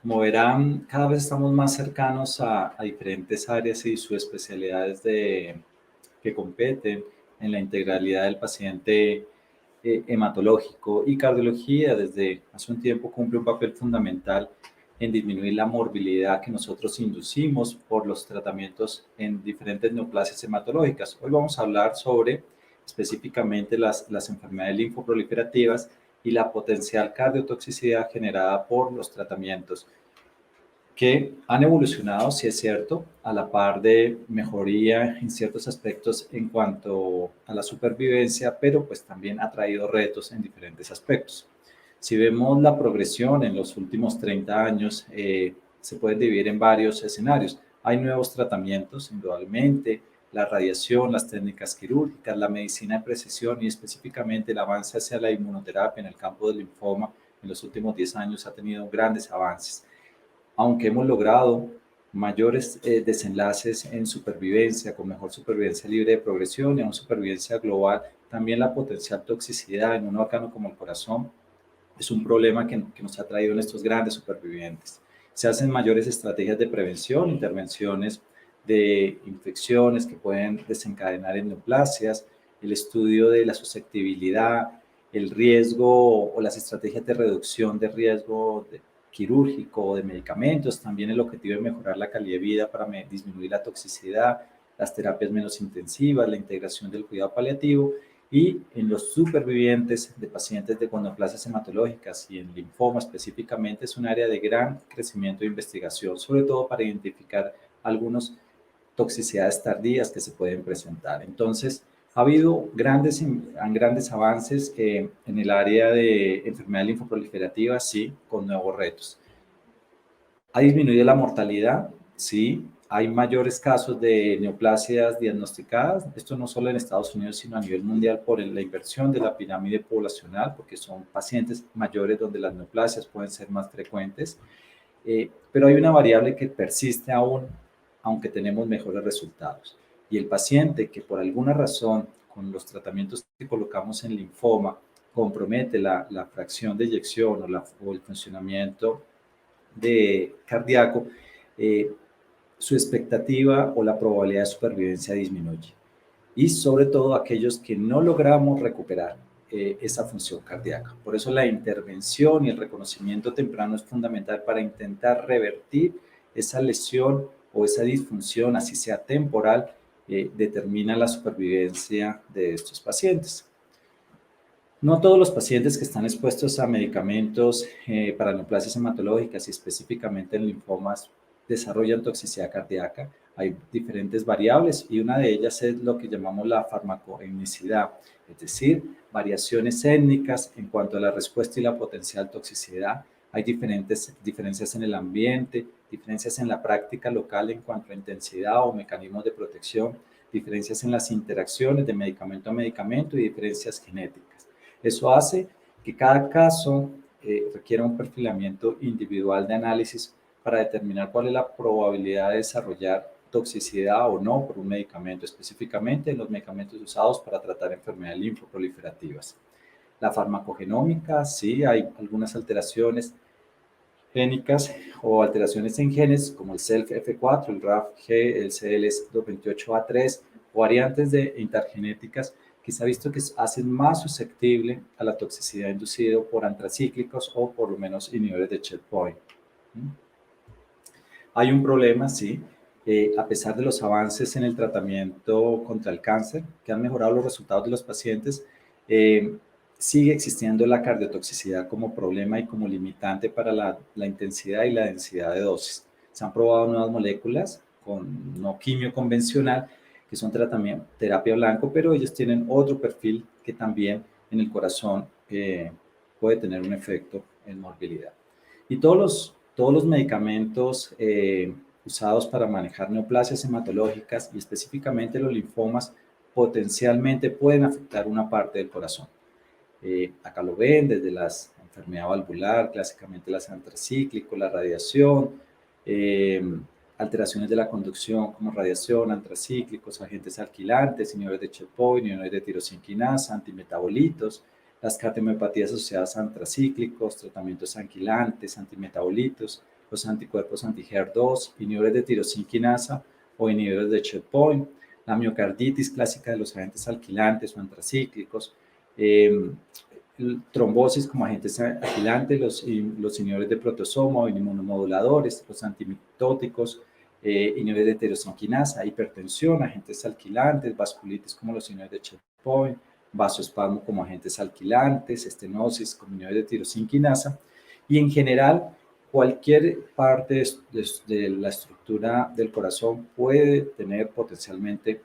Como verán, cada vez estamos más cercanos a diferentes áreas y subespecialidades que competen en la integralidad del paciente hematológico, y cardiología desde hace un tiempo cumple un papel fundamental en disminuir la morbilidad que nosotros inducimos por los tratamientos en diferentes neoplasias hematológicas. Hoy vamos a hablar sobre específicamente las enfermedades linfoproliferativas y la potencial cardiotoxicidad generada por los tratamientos que han evolucionado, si es cierto, a la par de mejoría en ciertos aspectos en cuanto a la supervivencia, pero pues también ha traído retos en diferentes aspectos. Si vemos la progresión en los últimos 30 años, se puede dividir en varios escenarios. Hay nuevos tratamientos, indudablemente, la radiación, las técnicas quirúrgicas, la medicina de precisión y específicamente el avance hacia la inmunoterapia en el campo del linfoma en los últimos 10 años ha tenido grandes avances. Aunque hemos logrado mayores desenlaces en supervivencia, con mejor supervivencia libre de progresión y aún supervivencia global, también la potencial toxicidad en un órgano como el corazón es un problema que nos ha traído en estos grandes supervivientes. Se hacen mayores estrategias de prevención, intervenciones de infecciones que pueden desencadenar en neoplasias, el estudio de la susceptibilidad, el riesgo o las estrategias de reducción de riesgo quirúrgico o de medicamentos. También el objetivo de mejorar la calidad de vida para disminuir la toxicidad, las terapias menos intensivas, la integración del cuidado paliativo y en los supervivientes de pacientes de neoplasias hematológicas y en linfoma específicamente es un área de gran crecimiento de investigación, sobre todo para identificar algunas toxicidades tardías que se pueden presentar. Entonces, ha habido grandes avances en el área de enfermedades linfoproliferativas, sí, con nuevos retos. ¿Ha disminuido la mortalidad? Sí. Hay mayores casos de neoplasias diagnosticadas, esto no solo en Estados Unidos, sino a nivel mundial por la inversión de la pirámide poblacional, porque son pacientes mayores donde las neoplasias pueden ser más frecuentes, pero hay una variable que persiste aún, aunque tenemos mejores resultados. Y el paciente que por alguna razón, con los tratamientos que colocamos en linfoma, compromete la fracción de eyección o el funcionamiento de cardíaco, su expectativa o la probabilidad de supervivencia disminuye. Y sobre todo aquellos que no logramos recuperar esa función cardíaca. Por eso la intervención y el reconocimiento temprano es fundamental para intentar revertir esa lesión o esa disfunción, así sea temporal, determina la supervivencia de estos pacientes. No todos los pacientes que están expuestos a medicamentos para neoplasias hematológicas y específicamente en linfomas desarrollan toxicidad cardíaca. Hay diferentes variables y una de ellas es lo que llamamos la farmacoetnicidad, es decir, variaciones étnicas en cuanto a la respuesta y la potencial toxicidad. Hay diferencias en el ambiente, diferencias en la práctica local en cuanto a intensidad o mecanismos de protección, diferencias en las interacciones de medicamento a medicamento y diferencias genéticas. Eso hace que cada caso requiera un perfilamiento individual de análisis para determinar cuál es la probabilidad de desarrollar toxicidad o no por un medicamento, específicamente en los medicamentos usados para tratar enfermedades linfoproliferativas. La farmacogenómica, sí, hay algunas alteraciones génicas o alteraciones en genes como el SELF-F4, el RAFG, el CL228A3 o variantes de intergenéticas que se ha visto que hacen más susceptible a la toxicidad inducida por antracíclicos o por lo menos inhibidores de checkpoint. Hay un problema, sí, a pesar de los avances en el tratamiento contra el cáncer, que han mejorado los resultados de los pacientes, sigue existiendo la cardiotoxicidad como problema y como limitante para la intensidad y la densidad de dosis. Se han probado nuevas moléculas con no quimio convencional, que son terapia blanco, pero ellos tienen otro perfil que también en el corazón puede tener un efecto en morbilidad. Y todos los medicamentos usados para manejar neoplasias hematológicas y específicamente los linfomas potencialmente pueden afectar una parte del corazón. Acá lo ven desde la enfermedad valvular, clásicamente las antracíclicos, la radiación, alteraciones de la conducción como radiación, antracíclicos, agentes alquilantes, inhibidores de checkpoint, inhibidores de tirosinquinasa, antimetabolitos, las cardiomiopatías asociadas a antracíclicos, tratamientos anquilantes, antimetabolitos, los anticuerpos anti-HER2, inhibidores de tirosina quinasa o inhibidores de checkpoint, la miocarditis clásica de los agentes alquilantes o antracíclicos, trombosis como agentes alquilantes, los inhibidores de proteasoma o inmunomoduladores, los antimitóticos, inhibidores de tirosina quinasa, hipertensión, agentes alquilantes, vasculitis como los inhibidores de checkpoint, vasoespasmo como agentes alquilantes, estenosis como inhibidores de tirosina quinasa, y en general cualquier parte de la estructura del corazón puede tener potencialmente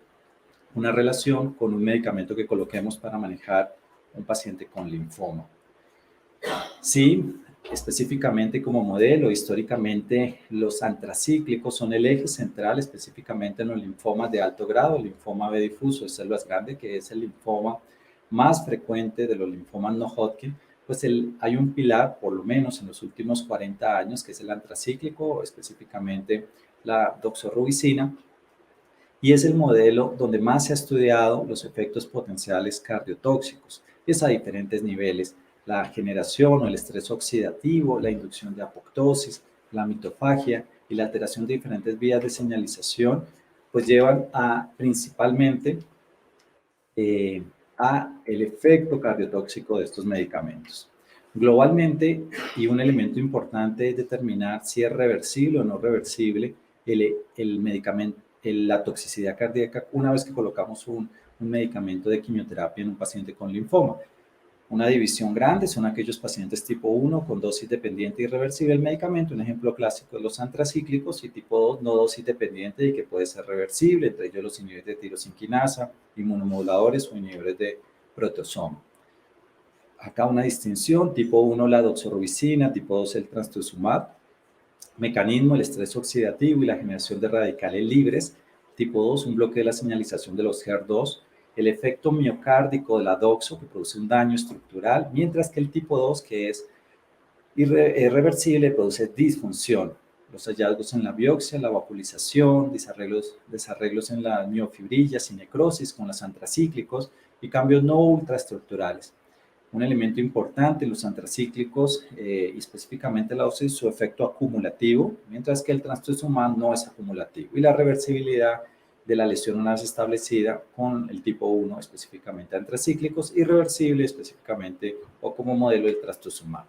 una relación con un medicamento que coloquemos para manejar un paciente con linfoma. Sí, específicamente como modelo, históricamente los antracíclicos son el eje central, específicamente en los linfomas de alto grado, el linfoma B difuso de células grandes, que es el linfoma más frecuente de los linfomas no Hodgkin. Pues hay un pilar, por lo menos en los últimos 40 años, que es el antracíclico, específicamente la doxorubicina, y es el modelo donde más se ha estudiado los efectos potenciales cardiotóxicos, y es a diferentes niveles: la generación o el estrés oxidativo, la inducción de apoptosis, la mitofagia y la alteración de diferentes vías de señalización, pues llevan principalmente a el efecto cardiotóxico de estos medicamentos. Globalmente, y un elemento importante es determinar si es reversible o no reversible el medicamento, la toxicidad cardíaca una vez que colocamos un medicamento de quimioterapia en un paciente con linfoma. Una división grande son aquellos pacientes tipo 1 con dosis dependiente y reversible del medicamento, un ejemplo clásico de los antracíclicos, y tipo 2 no dosis dependiente y que puede ser reversible, entre ellos los inhibidores de tirosina quinasa, inmunomoduladores o inhibidores de proteasoma. Acá una distinción: tipo 1 la doxorubicina, tipo 2 el trastuzumab. Mecanismo: el estrés oxidativo y la generación de radicales libres. Tipo 2, un bloqueo de la señalización de los HER2. El efecto miocárdico de la doxo, que produce un daño estructural, mientras que el tipo 2, que es irreversible, produce disfunción. Los hallazgos en la biopsia, la vacuolización, desarreglos en las miofibrillas y necrosis con los antracíclicos y cambios no ultraestructurales. Un elemento importante en los antracíclicos, y específicamente la dosis, su efecto acumulativo, mientras que el trastuzumab no es acumulativo, y la reversibilidad de la lesión una vez establecida con el tipo 1, específicamente antracíclicos, irreversible específicamente o como modelo del trastuzumab.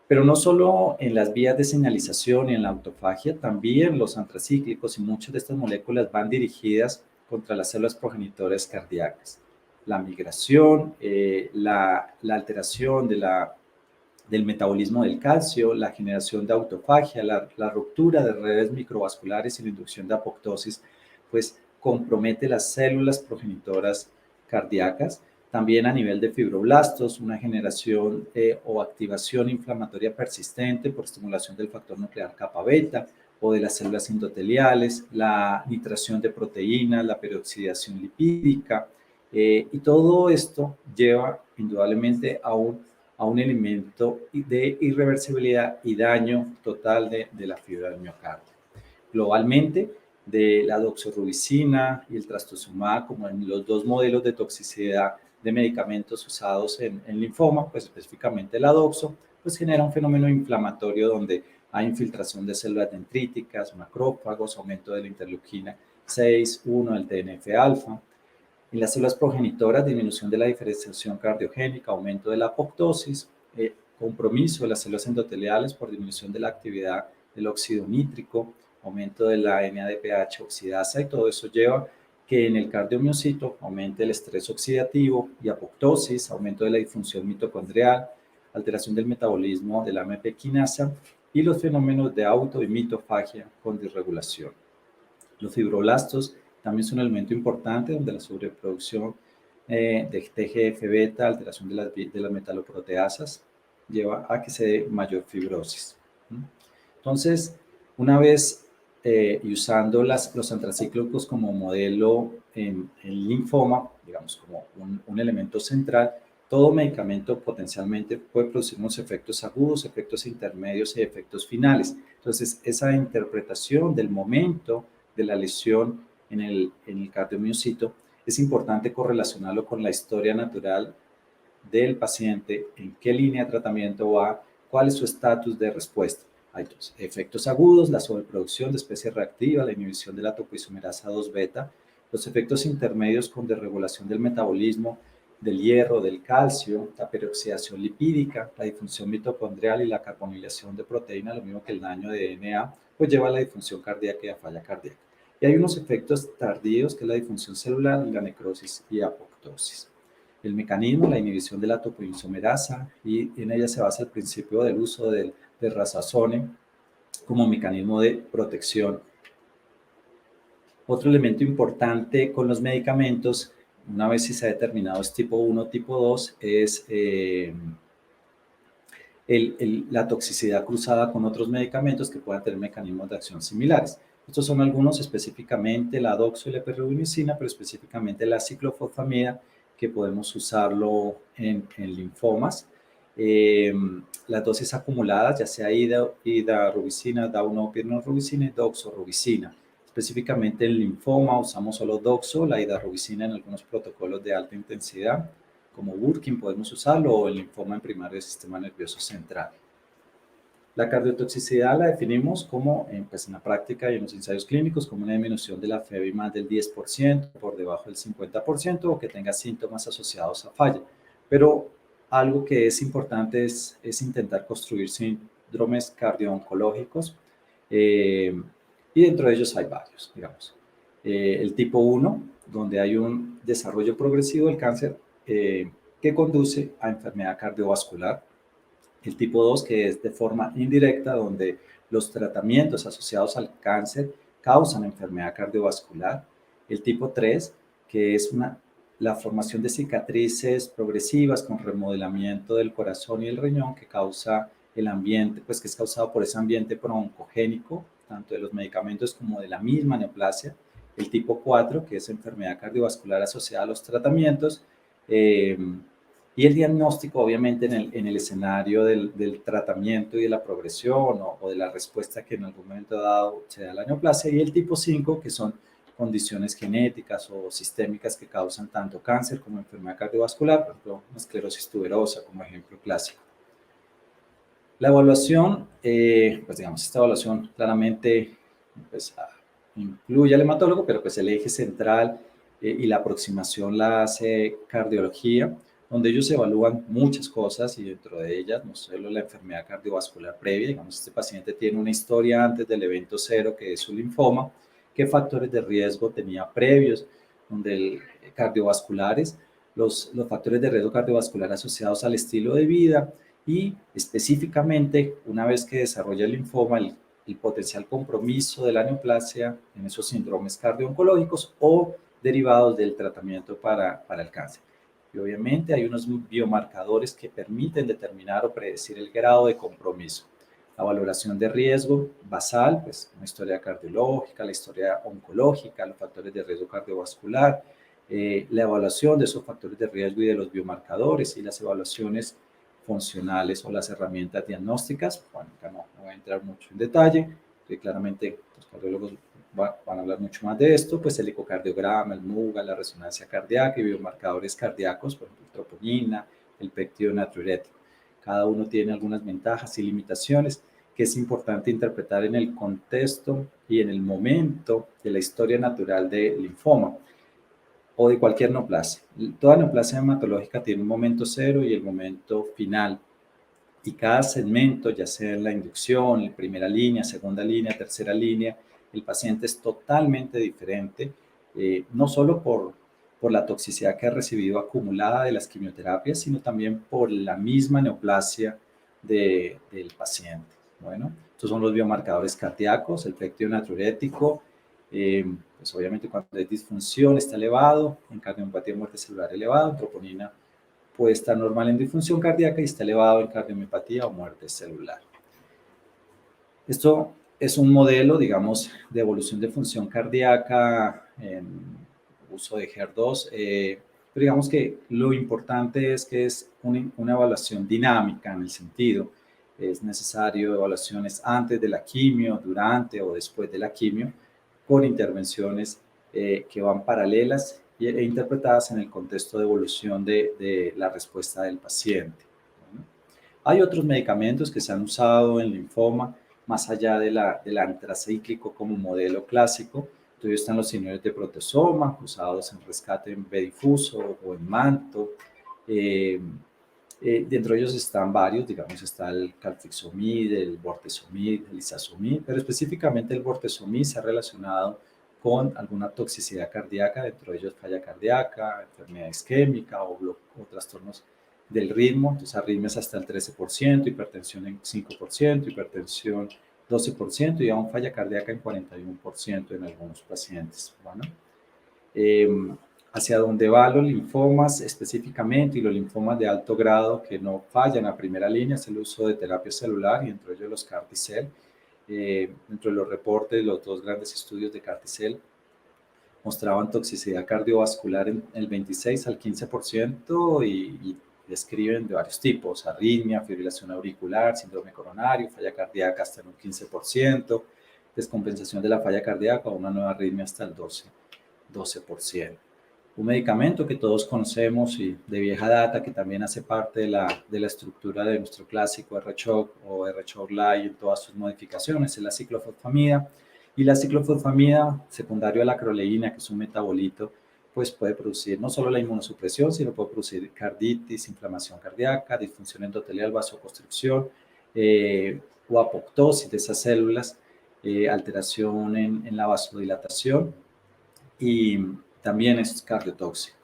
Pero no solo en las vías de señalización y en la autofagia, también los antracíclicos y muchas de estas moléculas van dirigidas contra las células progenitoras cardíacas. La migración, la alteración del metabolismo del calcio, la generación de autofagia, la ruptura de redes microvasculares y la inducción de apoptosis, pues compromete las células progenitoras cardíacas. También a nivel de fibroblastos, una generación o activación inflamatoria persistente por estimulación del factor nuclear kappa beta o de las células endoteliales, la nitración de proteínas, la peroxidación lipídica, y todo esto lleva indudablemente a un elemento de irreversibilidad y daño total de la fibra del miocardio. Globalmente, de la doxorubicina y el trastuzumab, como en los dos modelos de toxicidad de medicamentos usados en linfoma, pues específicamente la doxo, pues genera un fenómeno inflamatorio donde hay infiltración de células dendríticas, macrófagos, aumento de la interleuquina 6, 1 del TNF-alfa. En las células progenitoras, disminución de la diferenciación cardiogénica, aumento de la apoptosis, compromiso de las células endoteliales por disminución de la actividad del óxido nítrico, aumento de la NADPH oxidasa, y todo eso lleva que en el cardiomiocito aumente el estrés oxidativo y apoptosis, aumento de la disfunción mitocondrial, alteración del metabolismo de la AMP quinasa y los fenómenos de auto y mitofagia con disregulación. Los fibroblastos también son un elemento importante donde la sobreproducción de TGF-beta, alteración de las metaloproteasas, lleva a que se dé mayor fibrosis. Entonces, una vez y usando los antracíclicos como modelo en linfoma, digamos como un elemento central, todo medicamento potencialmente puede producir unos efectos agudos, efectos intermedios y efectos finales. Entonces, esa interpretación del momento de la lesión en el cardiomiocito es importante correlacionarlo con la historia natural del paciente, en qué línea de tratamiento va, cuál es su estatus de respuesta. Hay dos: efectos agudos, la sobreproducción de especie reactiva, la inhibición de la topoisomerasa 2 beta, los efectos intermedios con desregulación del metabolismo del hierro, del calcio, la peroxidación lipídica, la disfunción mitocondrial y la carbonilación de proteína, lo mismo que el daño de DNA, pues lleva a la disfunción cardíaca y a falla cardíaca. Y hay unos efectos tardíos, que es la disfunción celular y la necrosis y apoptosis. El mecanismo, la inhibición de la topoisomerasa, y en ella se basa el principio del uso del razazone como mecanismo de protección. Otro elemento importante con los medicamentos, una vez si se ha determinado es tipo 1 tipo 2, es la toxicidad cruzada con otros medicamentos que puedan tener mecanismos de acción similares. Estos son algunos, específicamente la doxo y la ivermectina, pero específicamente la ciclofosfamida, que podemos usarlo en linfomas. Las dosis acumuladas, ya sea hidarubicina, daunorubicina y doxorubicina. Específicamente en linfoma usamos solo doxo, la hidarubicina en algunos protocolos de alta intensidad, como Burkitt podemos usarlo, o el linfoma en primario del sistema nervioso central. La cardiotoxicidad la definimos como, pues en la práctica y en los ensayos clínicos, como una disminución de la FEBI más del 10%, por debajo del 50%, o que tenga síntomas asociados a falla. Pero algo que es importante es intentar construir síndromes cardio-oncológicos, y dentro de ellos hay varios, digamos. El tipo 1, donde hay un desarrollo progresivo del cáncer que conduce a enfermedad cardiovascular. El tipo 2, que es de forma indirecta, donde los tratamientos asociados al cáncer causan enfermedad cardiovascular. El tipo 3, que es la formación de cicatrices progresivas con remodelamiento del corazón y el riñón, que causa el ambiente, pues que es causado por ese ambiente broncogénico, tanto de los medicamentos como de la misma neoplasia. El tipo 4, que es enfermedad cardiovascular asociada a los tratamientos. Y el diagnóstico, obviamente, en el escenario del tratamiento y de la progresión o de la respuesta que en algún momento dado se da a la neoplasia. Y el tipo 5, que son condiciones genéticas o sistémicas que causan tanto cáncer como enfermedad cardiovascular, por ejemplo, una esclerosis tuberosa como ejemplo clásico. La evaluación, pues digamos, esta evaluación claramente pues, incluye al hematólogo, pero pues el eje central y la aproximación la hace cardiología, donde ellos evalúan muchas cosas, y dentro de ellas no solo la enfermedad cardiovascular previa. Digamos, este paciente tiene una historia antes del evento cero, que es su linfoma, qué factores de riesgo tenía previos, donde cardiovasculares, los factores de riesgo cardiovascular asociados al estilo de vida, y específicamente, una vez que desarrolla el linfoma, el potencial compromiso de la neoplasia en esos síndromes cardio-oncológicos o derivados del tratamiento para el cáncer. Y obviamente hay unos biomarcadores que permiten determinar o predecir el grado de compromiso. La valoración de riesgo basal, pues una historia cardiológica, la historia oncológica, los factores de riesgo cardiovascular, la evaluación de esos factores de riesgo y de los biomarcadores, y las evaluaciones funcionales o las herramientas diagnósticas. Bueno, acá no voy a entrar mucho en detalle, que claramente los cardiólogos van a hablar mucho más de esto, pues el ecocardiograma, el MUGA, la resonancia cardíaca y biomarcadores cardíacos, por ejemplo, troponina, el péptido natriurético. Cada uno tiene algunas ventajas y limitaciones que es importante interpretar en el contexto y en el momento de la historia natural del linfoma o de cualquier neoplasia. Toda neoplasia hematológica tiene un momento cero y el momento final. Y cada segmento, ya sea en la inducción, en primera línea, segunda línea, tercera línea, el paciente es totalmente diferente, no solo por la toxicidad que ha recibido acumulada de las quimioterapias, sino también por la misma neoplasia del paciente. Bueno, estos son los biomarcadores cardíacos, el péptido natriurético, pues obviamente cuando hay disfunción está elevado, en cardiomiopatía muerte celular elevado, troponina puede estar normal en disfunción cardíaca y está elevado en cardiomiopatía o muerte celular. Esto es un modelo, digamos, de evolución de función cardíaca en uso de HER2, pero digamos que lo importante es que es una evaluación dinámica, en el sentido, es necesario evaluaciones antes de la quimio, durante o después de la quimio, con intervenciones que van paralelas e interpretadas en el contexto de evolución de la respuesta del paciente. Hay otros medicamentos que se han usado en linfoma, más allá del antracíclico como modelo clásico. Entonces están los inhibidores de proteasoma usados en rescate en B difuso o en manto. Dentro de ellos están varios, digamos, está el calcifomid, el bortezomib, el isazomib, pero específicamente el bortezomib se ha relacionado con alguna toxicidad cardíaca, dentro de ellos falla cardíaca, enfermedad isquémica o trastornos del ritmo, entonces arritmias hasta el 13%, hipertensión en 5%, hipertensión 12% y aún falla cardíaca en 41% en algunos pacientes. Bueno, hacia dónde van los linfomas específicamente y los linfomas de alto grado que no fallan a primera línea es el uso de terapia celular y entre ellos los CAR-T-cell. Dentro de los reportes, los dos grandes estudios de CAR-T-cell mostraban toxicidad cardiovascular en el 26 al 15% y describen de varios tipos: arritmia, fibrilación auricular, síndrome coronario, falla cardíaca hasta en un 15%, descompensación de la falla cardíaca o una nueva arritmia hasta el 12%. Un medicamento que todos conocemos y de vieja data, que también hace parte de la estructura de nuestro clásico R-CHOP o R-CHOP Light en todas sus modificaciones, es la ciclofosfamida. Y la ciclofosfamida, secundario a la acroleína, que es un metabolito, pues puede producir no solo la inmunosupresión, sino puede producir carditis, inflamación cardíaca, disfunción endotelial, vasoconstricción o apoptosis de esas células, alteración en la vasodilatación y también es cardiotóxico.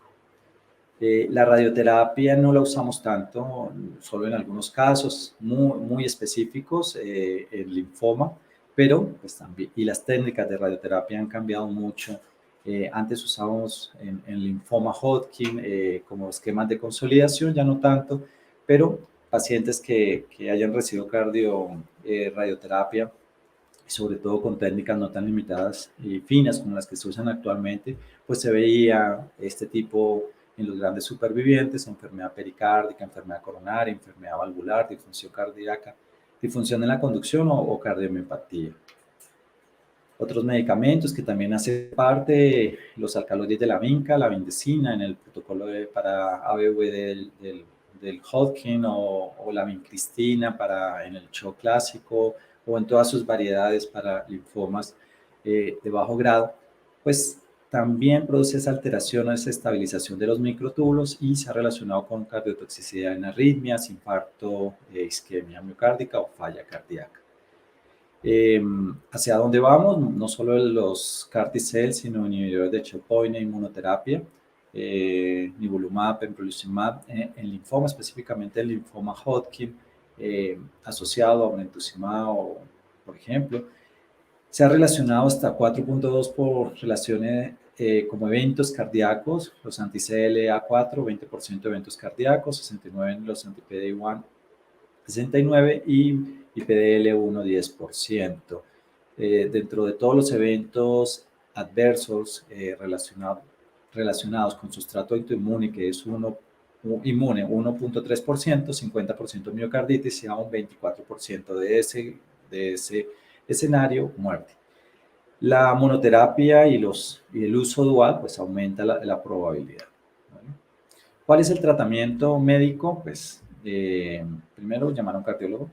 La radioterapia no la usamos tanto, solo en algunos casos muy específicos, en linfoma, pero pues también, y las técnicas de radioterapia han cambiado mucho. Antes usábamos en linfoma Hodgkin como esquemas de consolidación, ya no tanto, pero pacientes que hayan recibido radioterapia, sobre todo con técnicas no tan limitadas y finas como las que se usan actualmente, pues se veía este tipo en los grandes supervivientes: enfermedad pericárdica, enfermedad coronaria, enfermedad valvular, disfunción cardíaca, disfunción en la conducción o cardiomiopatía. Otros medicamentos que también hacen parte, los alcaloides de la vinca, la vindecina en el protocolo para ABV del Hodgkin o la vincristina en el CHO clásico o en todas sus variedades para linfomas de bajo grado, pues también produce esa alteración o esa estabilización de los microtúbulos y se ha relacionado con cardiotoxicidad en arritmias, infarto, isquemia miocárdica o falla cardíaca. ¿Hacia dónde vamos? No solo los CAR-T-cell, sino inhibidores de checkpoint e inmunoterapia, nivolumab, pembrolizumab, en linfoma, específicamente el linfoma Hodgkin, asociado a brentuximab, por ejemplo. Se ha relacionado hasta 4.2 por relaciones como eventos cardíacos, los anti-CLA4, 20% de eventos cardíacos, 69 en los anti-PD-1, 69 y PDL1, 10%. Dentro de todos los eventos adversos relacionados con sustrato autoinmune, que es inmune 1.3%, 50% miocarditis y aún 24% de ese escenario, muerte. La monoterapia y el uso dual pues aumenta la probabilidad. ¿Vale? ¿Cuál es el tratamiento médico? Pues primero llamar a un cardiólogo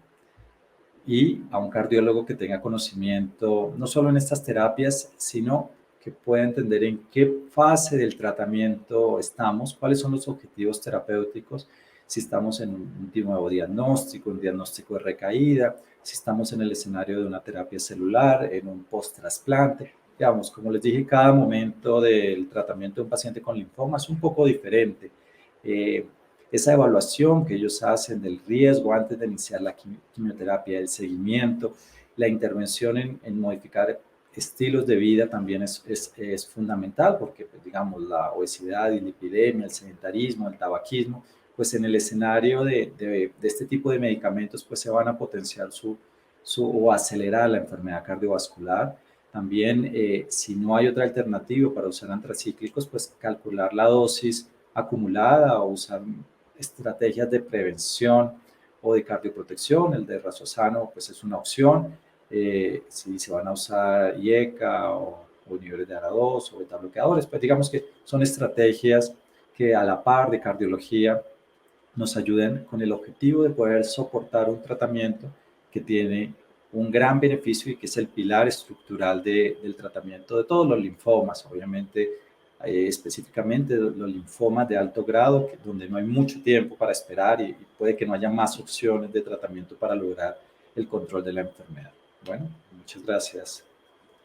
y a un cardiólogo que tenga conocimiento no solo en estas terapias, sino que pueda entender en qué fase del tratamiento estamos, cuáles son los objetivos terapéuticos, si estamos en un nuevo diagnóstico, un diagnóstico de recaída, si estamos en el escenario de una terapia celular, en un post-trasplante. Digamos, como les dije, cada momento del tratamiento de un paciente con linfoma es un poco diferente. Esa evaluación que ellos hacen del riesgo antes de iniciar la quimioterapia, el seguimiento, la intervención en modificar estilos de vida también es fundamental, porque, pues, digamos, la obesidad y la lipidemia, el sedentarismo, el tabaquismo, pues en el escenario de este tipo de medicamentos, pues se van a potenciar o acelerar la enfermedad cardiovascular. También, si no hay otra alternativa para usar antracíclicos, pues calcular la dosis acumulada o usar estrategias de prevención o de cardioprotección. El de Rasosano pues es una opción. Si se van a usar IECA o inhibidores de ARA2 o beta bloqueadores, pues digamos que son estrategias que a la par de cardiología nos ayuden con el objetivo de poder soportar un tratamiento que tiene un gran beneficio y que es el pilar estructural del tratamiento de todos los linfomas, obviamente, específicamente los linfomas de alto grado, donde no hay mucho tiempo para esperar y puede que no haya más opciones de tratamiento para lograr el control de la enfermedad. Bueno, muchas gracias.